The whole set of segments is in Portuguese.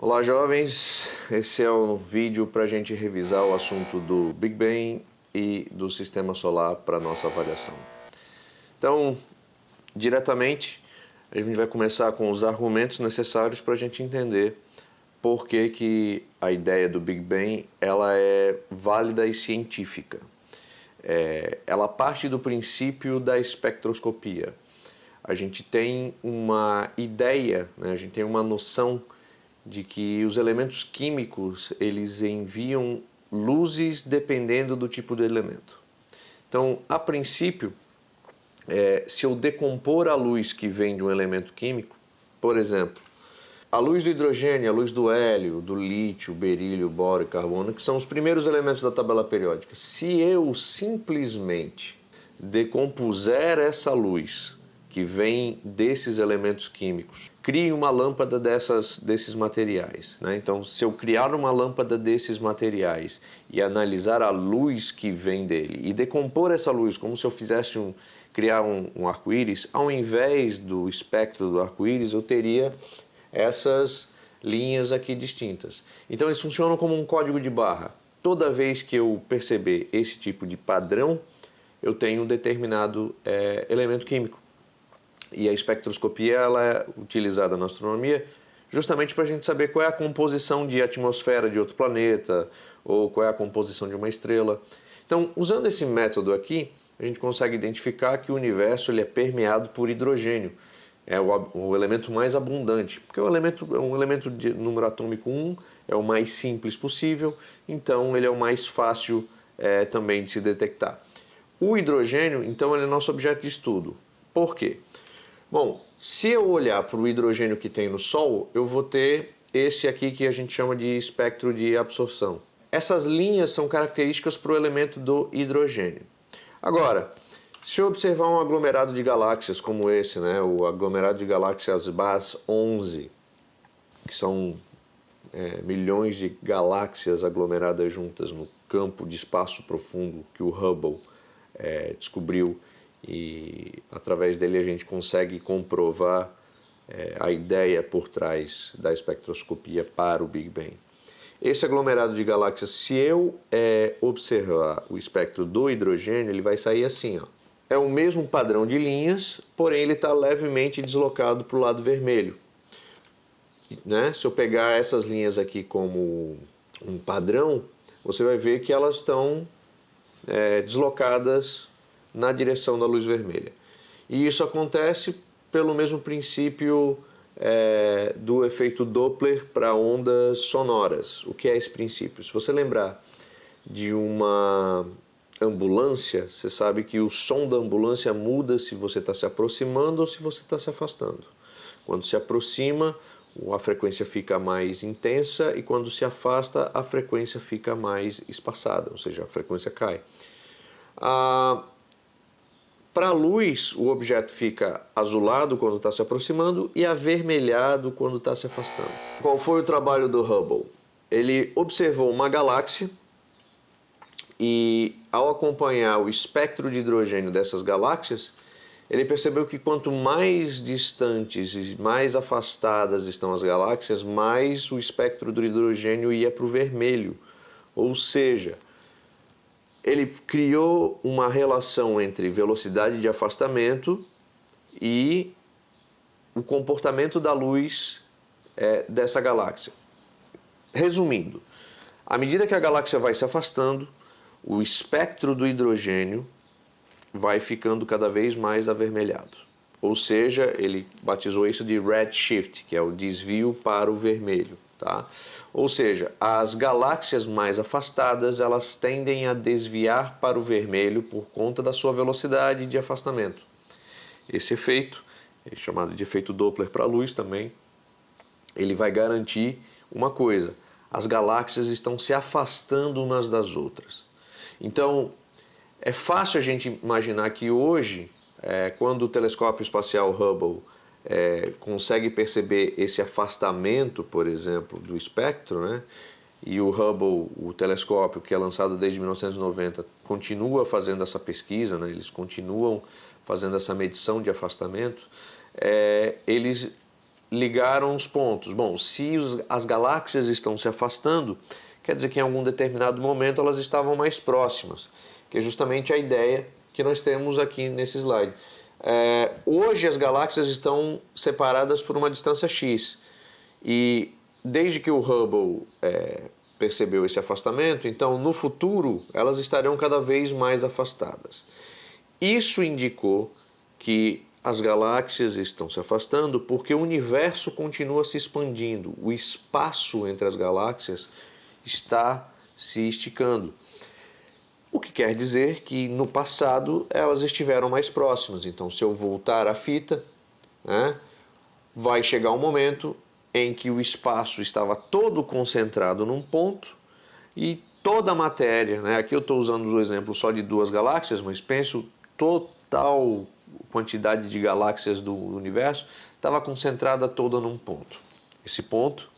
Olá, jovens. Esse é um vídeo para a gente revisar o assunto do Big Bang e do Sistema Solar para nossa avaliação. Então, diretamente, a gente vai começar com os argumentos necessários para a gente entender por que a ideia do Big Bang ela é válida e científica. Ela parte do princípio da espectroscopia. A gente tem uma ideia, né? A gente tem uma noção de que os elementos químicos eles enviam luzes dependendo do tipo de elemento. Então, a princípio, se eu decompor a luz que vem de um elemento químico, por exemplo, a luz do hidrogênio, a luz do hélio, do lítio, berílio, boro e carbono, que são os primeiros elementos da tabela periódica, se eu simplesmente decompuser essa luz que vem desses elementos químicos, crie uma lâmpada desses materiais, né? Então, se eu criar uma lâmpada desses materiais e analisar a luz que vem dele e decompor essa luz como se eu fizesse criar um arco-íris, ao invés do espectro do arco-íris, eu teria essas linhas aqui distintas. Então, eles funcionam como um código de barra. Toda vez que eu perceber esse tipo de padrão, eu tenho um determinado elemento químico. E a espectroscopia ela é utilizada na astronomia justamente para a gente saber qual é a composição de atmosfera de outro planeta ou qual é a composição de uma estrela. Então, usando esse método aqui, a gente consegue identificar que o universo ele é permeado por hidrogênio. É o elemento mais abundante, porque é um elemento de número atômico 1, é o mais simples possível, então ele é o mais fácil também de se detectar. O hidrogênio, então, ele é nosso objeto de estudo. Por quê? Bom, se eu olhar para o hidrogênio que tem no Sol, eu vou ter esse aqui que a gente chama de espectro de absorção. Essas linhas são características para o elemento do hidrogênio. Agora, se eu observar um aglomerado de galáxias como esse, né, o aglomerado de galáxias BAS 11, que são milhões de galáxias aglomeradas juntas no campo de espaço profundo que o Hubble descobriu, e através dele a gente consegue comprovar a ideia por trás da espectroscopia para o Big Bang. Esse aglomerado de galáxias, se eu observar o espectro do hidrogênio, ele vai sair assim, ó. É o mesmo padrão de linhas, porém ele está levemente deslocado para o lado vermelho. Né? Se eu pegar essas linhas aqui como um padrão, você vai ver que elas estão deslocadas na direção da luz vermelha. E isso acontece pelo mesmo princípio do efeito Doppler para ondas sonoras. O que é esse princípio? Se você lembrar de uma ambulância, você sabe que o som da ambulância muda se você está se aproximando ou se você está se afastando. Quando se aproxima, a frequência fica mais intensa, e quando se afasta, a frequência fica mais espaçada, ou seja, a frequência cai. Para a luz, o objeto fica azulado quando está se aproximando e avermelhado quando está se afastando. Qual foi o trabalho do Hubble? Ele observou uma galáxia e, ao acompanhar o espectro de hidrogênio dessas galáxias, ele percebeu que quanto mais distantes e mais afastadas estão as galáxias, mais o espectro do hidrogênio ia para o vermelho. Ou seja, ele criou uma relação entre velocidade de afastamento e o comportamento da luz dessa galáxia. Resumindo, à medida que a galáxia vai se afastando, o espectro do hidrogênio vai ficando cada vez mais avermelhado. Ou seja, ele batizou isso de redshift, que é o desvio para o vermelho. Tá? Ou seja, as galáxias mais afastadas elas tendem a desviar para o vermelho por conta da sua velocidade de afastamento. Esse efeito, chamado de efeito Doppler para a luz também, ele vai garantir uma coisa: as galáxias estão se afastando umas das outras. Então, é fácil a gente imaginar que hoje, quando o telescópio espacial Hubble consegue perceber esse afastamento, por exemplo, do espectro, né? E o Hubble, o telescópio que é lançado desde 1990, continua fazendo essa pesquisa, né? Eles continuam fazendo essa medição de afastamento, eles ligaram os pontos. Bom, se as galáxias estão se afastando, quer dizer que em algum determinado momento elas estavam mais próximas, que é justamente a ideia que nós temos aqui nesse slide. Hoje as galáxias estão separadas por uma distância x, e desde que o Hubble percebeu esse afastamento, então no futuro elas estarão cada vez mais afastadas. Isso indicou que as galáxias estão se afastando porque o universo continua se expandindo, o espaço entre as galáxias está se esticando. O que quer dizer que no passado elas estiveram mais próximas. Então, se eu voltar a fita, vai chegar um momento em que o espaço estava todo concentrado num ponto e toda a matéria, aqui eu estou usando o exemplo só de 2 galáxias, mas penso total quantidade de galáxias do universo estava concentrada toda num ponto. Esse ponto,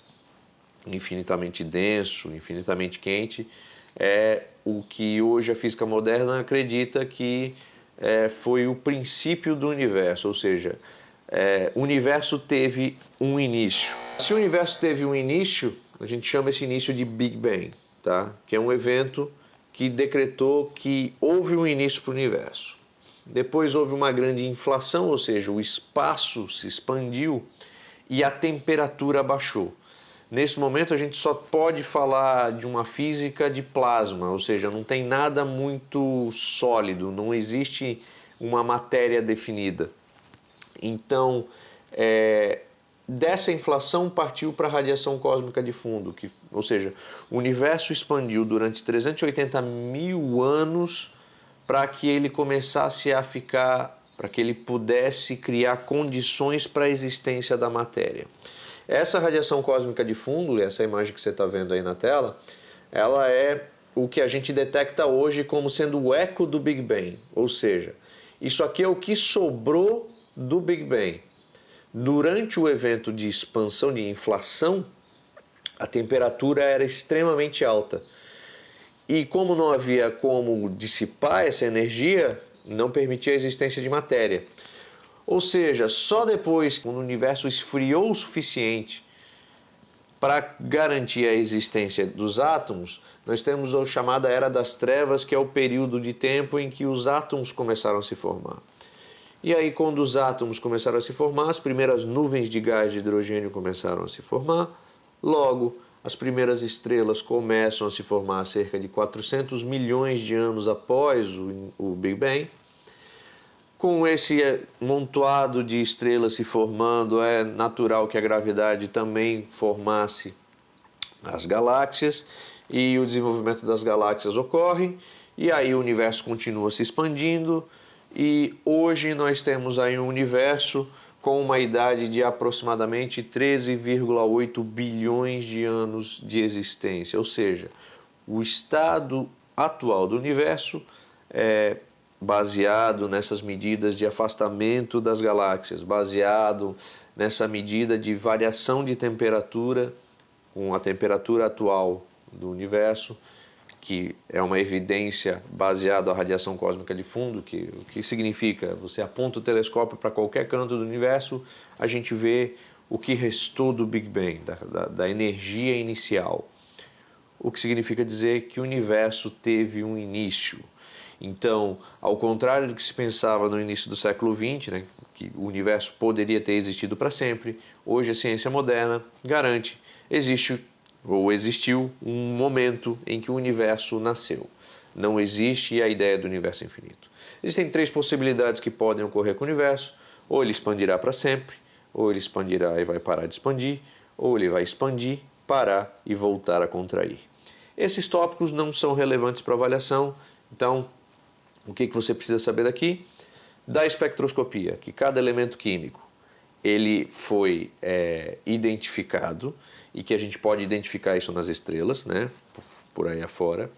infinitamente denso, infinitamente quente, é o que hoje a física moderna acredita que foi o princípio do universo, ou seja, o universo teve um início. Se o universo teve um início, a gente chama esse início de Big Bang, tá? Que é um evento que decretou que houve um início para o universo. Depois houve uma grande inflação, ou seja, o espaço se expandiu e a temperatura baixou. Nesse momento a gente só pode falar de uma física de plasma, ou seja, não tem nada muito sólido, não existe uma matéria definida. Então, dessa inflação partiu para a radiação cósmica de fundo, ou seja, o universo expandiu durante 380 mil anos para que ele começasse a ficar, para que ele pudesse criar condições para a existência da matéria. Essa radiação cósmica de fundo, essa imagem que você está vendo aí na tela, ela é o que a gente detecta hoje como sendo o eco do Big Bang, ou seja, isso aqui é o que sobrou do Big Bang. Durante o evento de expansão, de inflação, a temperatura era extremamente alta. E como não havia como dissipar essa energia, não permitia a existência de matéria. Ou seja, só depois que o universo esfriou o suficiente para garantir a existência dos átomos, nós temos a chamada Era das Trevas, que é o período de tempo em que os átomos começaram a se formar. E aí, quando os átomos começaram a se formar, as primeiras nuvens de gás de hidrogênio começaram a se formar. Logo, as primeiras estrelas começam a se formar cerca de 400 milhões de anos após o Big Bang. Com esse montoado de estrelas se formando, é natural que a gravidade também formasse as galáxias, e o desenvolvimento das galáxias ocorre, e aí o universo continua se expandindo, e hoje nós temos aí um universo com uma idade de aproximadamente 13,8 bilhões de anos de existência, ou seja, o estado atual do universo é baseado nessas medidas de afastamento das galáxias, baseado nessa medida de variação de temperatura com a temperatura atual do universo, que é uma evidência baseada na radiação cósmica de fundo, o que significa? Você aponta o telescópio para qualquer canto do universo, a gente vê o que restou do Big Bang, da energia inicial. O que significa dizer que o universo teve um início. Então, ao contrário do que se pensava no início do século XX, que o universo poderia ter existido para sempre, hoje a ciência moderna garante existiu um momento em que o universo nasceu. Não existe a ideia do universo infinito. Existem 3 possibilidades que podem ocorrer com o universo: ou ele expandirá para sempre, ou ele expandirá e vai parar de expandir, ou ele vai expandir, parar e voltar a contrair. Esses tópicos não são relevantes para avaliação, então o que você precisa saber daqui? Da espectroscopia, que cada elemento químico ele foi identificado, e que a gente pode identificar isso nas estrelas, por aí afora.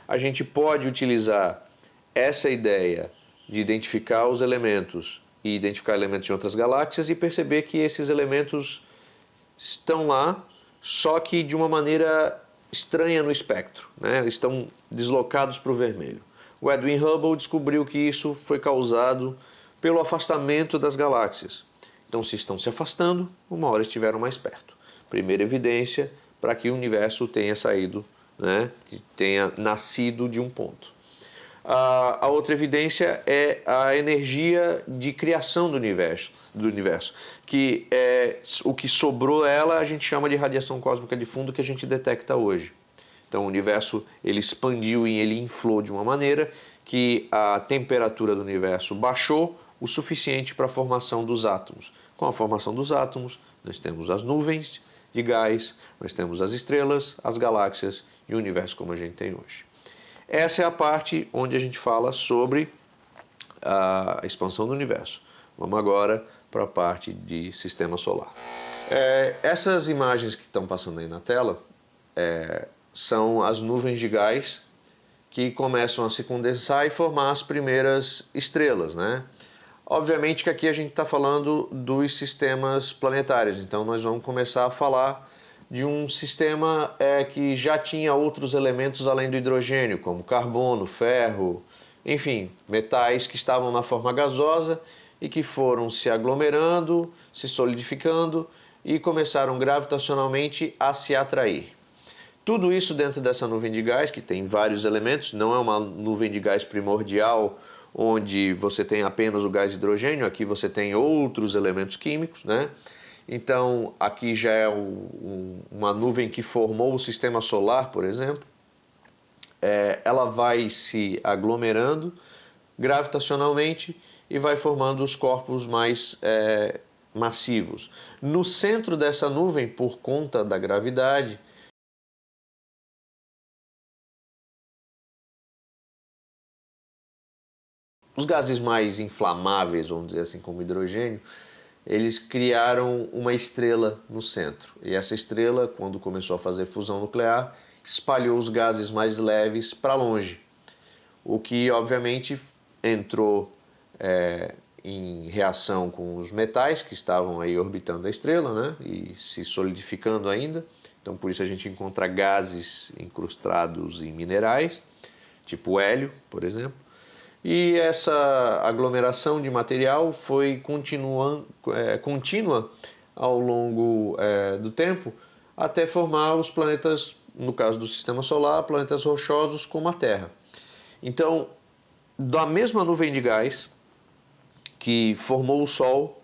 A gente pode utilizar essa ideia de identificar os elementos e identificar elementos de outras galáxias e perceber que esses elementos estão lá, só que de uma maneira estranha no espectro, estão deslocados para o vermelho. O Edwin Hubble descobriu que isso foi causado pelo afastamento das galáxias. Então, se estão se afastando, uma hora estiveram mais perto. Primeira evidência para que o universo tenha saído, né, tenha nascido de um ponto. A outra evidência é a energia de criação do universo, que é o que sobrou ela, a gente chama de radiação cósmica de fundo, que a gente detecta hoje. Então o universo ele expandiu e ele inflou de uma maneira que a temperatura do universo baixou o suficiente para a formação dos átomos. Com a formação dos átomos, nós temos as nuvens de gás, nós temos as estrelas, as galáxias e o universo como a gente tem hoje. Essa é a parte onde a gente fala sobre a expansão do universo. Vamos agora para a parte de sistema solar. Essas imagens que estão passando aí na tela são as nuvens de gás que começam a se condensar e formar as primeiras estrelas, né? Obviamente que aqui a gente está falando dos sistemas planetários, então nós vamos começar a falar de um sistema que já tinha outros elementos além do hidrogênio, como carbono, ferro, enfim, metais que estavam na forma gasosa e que foram se aglomerando, se solidificando e começaram gravitacionalmente a se atrair. Tudo isso dentro dessa nuvem de gás, que tem vários elementos, não é uma nuvem de gás primordial, onde você tem apenas o gás hidrogênio, aqui você tem outros elementos químicos, né? Então, aqui já é uma nuvem que formou o sistema solar, por exemplo. Ela vai se aglomerando gravitacionalmente e vai formando os corpos mais massivos. No centro dessa nuvem, por conta da gravidade, os gases mais inflamáveis, vamos dizer assim, como hidrogênio, eles criaram uma estrela no centro. E essa estrela, quando começou a fazer fusão nuclear, espalhou os gases mais leves para longe. O que, obviamente, entrou em reação com os metais que estavam aí orbitando a estrela, né, e se solidificando ainda. Então, por isso a gente encontra gases incrustados em minerais, tipo hélio, por exemplo. E essa aglomeração de material foi contínua ao longo do tempo até formar os planetas, no caso do sistema solar, planetas rochosos como a Terra. Então, da mesma nuvem de gás que formou o Sol,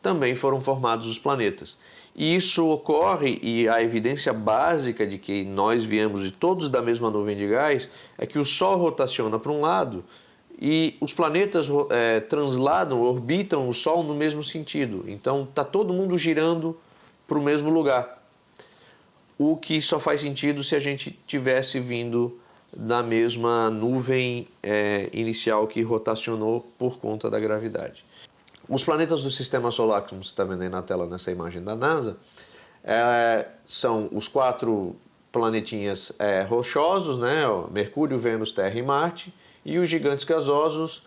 também foram formados os planetas. E isso ocorre, e a evidência básica de que nós viemos de todos da mesma nuvem de gás, é que o Sol rotaciona para um lado e os planetas transladam, orbitam o Sol no mesmo sentido. Então está todo mundo girando para o mesmo lugar. O que só faz sentido se a gente tivesse vindo da mesma nuvem inicial que rotacionou por conta da gravidade. Os planetas do sistema solar, como você está vendo aí na tela nessa imagem da NASA, são os 4 planetinhas rochosos, né? Mercúrio, Vênus, Terra e Marte, e os gigantes gasosos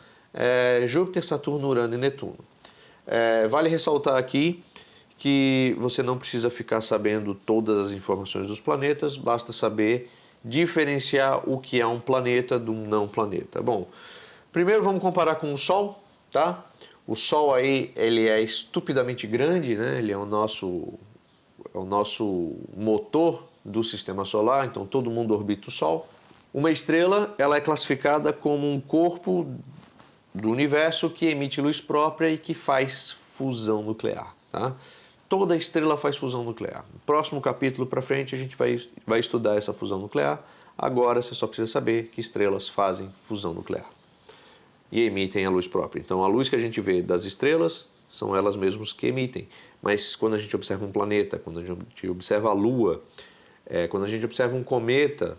Júpiter, Saturno, Urano e Netuno. Vale ressaltar aqui que você não precisa ficar sabendo todas as informações dos planetas, basta saber diferenciar o que é um planeta de um não planeta. Bom, primeiro vamos comparar com o Sol, tá? O Sol aí, ele é estupidamente grande, né? Ele é o nosso motor do sistema solar, então todo mundo orbita o Sol. Uma estrela, ela é classificada como um corpo do universo que emite luz própria e que faz fusão nuclear, tá? Toda estrela faz fusão nuclear. No próximo capítulo para frente a gente vai estudar essa fusão nuclear. Agora você só precisa saber que estrelas fazem fusão nuclear e emitem a luz própria. Então a luz que a gente vê das estrelas são elas mesmas que emitem. Mas quando a gente observa um planeta, quando a gente observa a Lua, quando a gente observa um cometa,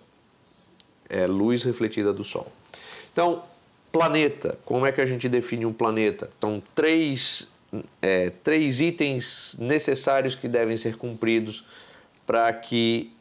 é luz refletida do Sol. Então, planeta, como é que a gente define um planeta? São três itens necessários que devem ser cumpridos para que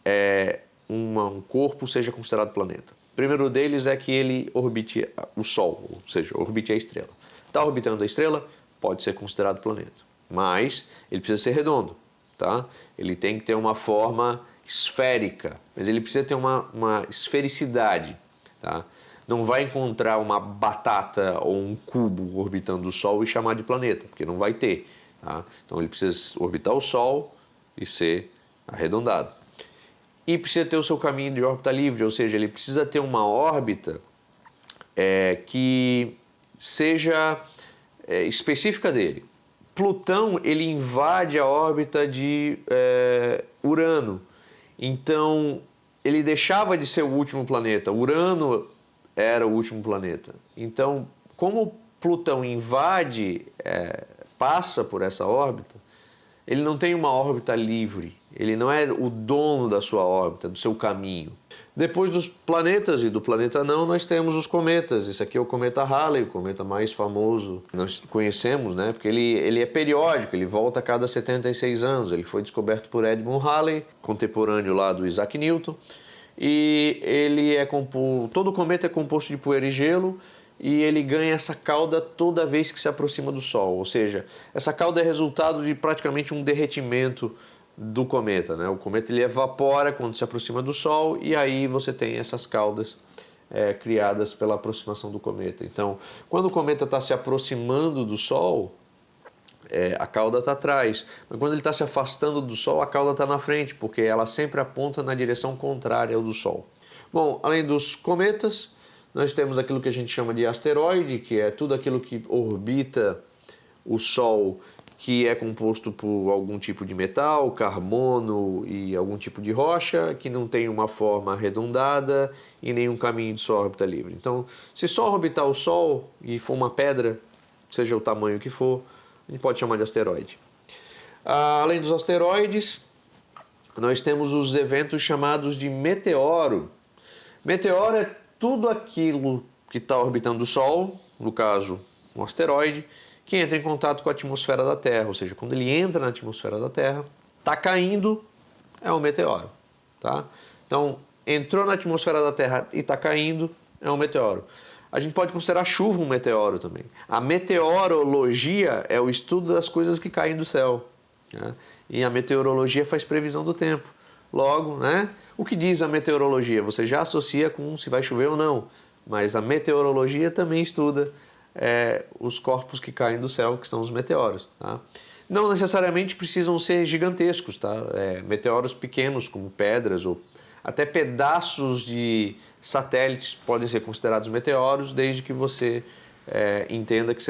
um corpo seja considerado planeta. O primeiro deles é que ele orbite o Sol, ou seja, orbite a estrela. Está orbitando a estrela, pode ser considerado planeta, mas ele precisa ser redondo, tá? Ele tem que ter uma forma esférica, mas ele precisa ter uma esfericidade, tá? Não vai encontrar uma batata ou um cubo orbitando o Sol e chamar de planeta, porque não vai ter. tá? Então ele precisa orbitar o Sol e ser arredondado. E precisa ter o seu caminho de órbita livre, ou seja, ele precisa ter uma órbita que seja específica dele. Plutão, ele invade a órbita de Urano, então ele deixava de ser o último planeta. Urano era o último planeta. Então, como Plutão invade, passa por essa órbita, ele não tem uma órbita livre, ele não é o dono da sua órbita, do seu caminho. Depois dos planetas e do planeta não, nós temos os cometas. Esse aqui é o cometa Halley, o cometa mais famoso que nós conhecemos, né? Porque ele é periódico, ele volta a cada 76 anos. Ele foi descoberto por Edmund Halley, contemporâneo lá do Isaac Newton. E ele todo cometa é composto de poeira e gelo, e ele ganha essa cauda toda vez que se aproxima do Sol. Ou seja, essa cauda é resultado de praticamente um derretimento do cometa, né? O cometa ele evapora quando se aproxima do Sol, e aí você tem essas caudas criadas pela aproximação do cometa. Então, quando o cometa está se aproximando do Sol, a cauda está atrás. Mas quando ele está se afastando do Sol, a cauda está na frente, porque ela sempre aponta na direção contrária ao do Sol. Bom, além dos cometas, nós temos aquilo que a gente chama de asteroide, que é tudo aquilo que orbita o Sol, que é composto por algum tipo de metal, carbono e algum tipo de rocha, que não tem uma forma arredondada e nenhum caminho de sua órbita livre. Então, se só orbitar o Sol e for uma pedra, seja o tamanho que for, a gente pode chamar de asteroide. Além dos asteroides, nós temos os eventos chamados de meteoro. Meteoro é tudo aquilo que está orbitando o Sol, no caso, um asteroide, que entra em contato com a atmosfera da Terra. Ou seja, quando ele entra na atmosfera da Terra, está caindo, é um meteoro. Tá? Então, entrou na atmosfera da Terra e está caindo, é um meteoro. A gente pode considerar a chuva um meteoro também. A meteorologia é o estudo das coisas que caem do céu, né? E a meteorologia faz previsão do tempo. Logo, né? O que diz a meteorologia? Você já associa com se vai chover ou não, mas a meteorologia também estuda os corpos que caem do céu, que são os meteoros. Tá? Não necessariamente precisam ser gigantescos, tá? Meteoros pequenos, como pedras ou até pedaços de satélites podem ser considerados meteoros, desde que você entenda que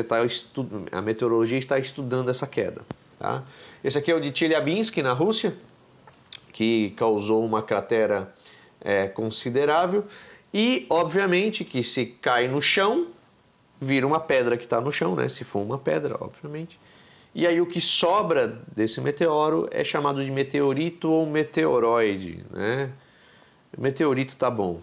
a meteorologia está estudando essa queda. Tá? Esse aqui é o de Chelyabinsk, na Rússia, que causou uma cratera considerável, e obviamente que se cai no chão, vira uma pedra que está no chão, né? Se for uma pedra, obviamente. E aí o que sobra desse meteoro é chamado de meteorito ou meteoroide, né? Meteorito tá bom.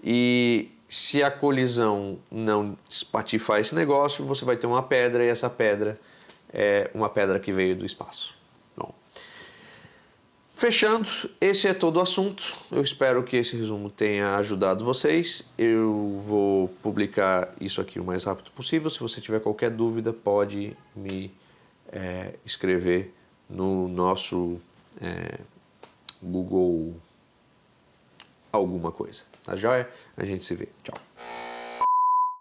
E se a colisão não espatifar esse negócio, você vai ter uma pedra, e essa pedra é uma pedra que veio do espaço. Bom, fechando, esse é todo o assunto. Eu espero que esse resumo tenha ajudado vocês. Eu vou publicar isso aqui o mais rápido possível. Se você tiver qualquer dúvida, pode me escrever no nosso Google alguma coisa. Tá joia? A gente se vê. Tchau.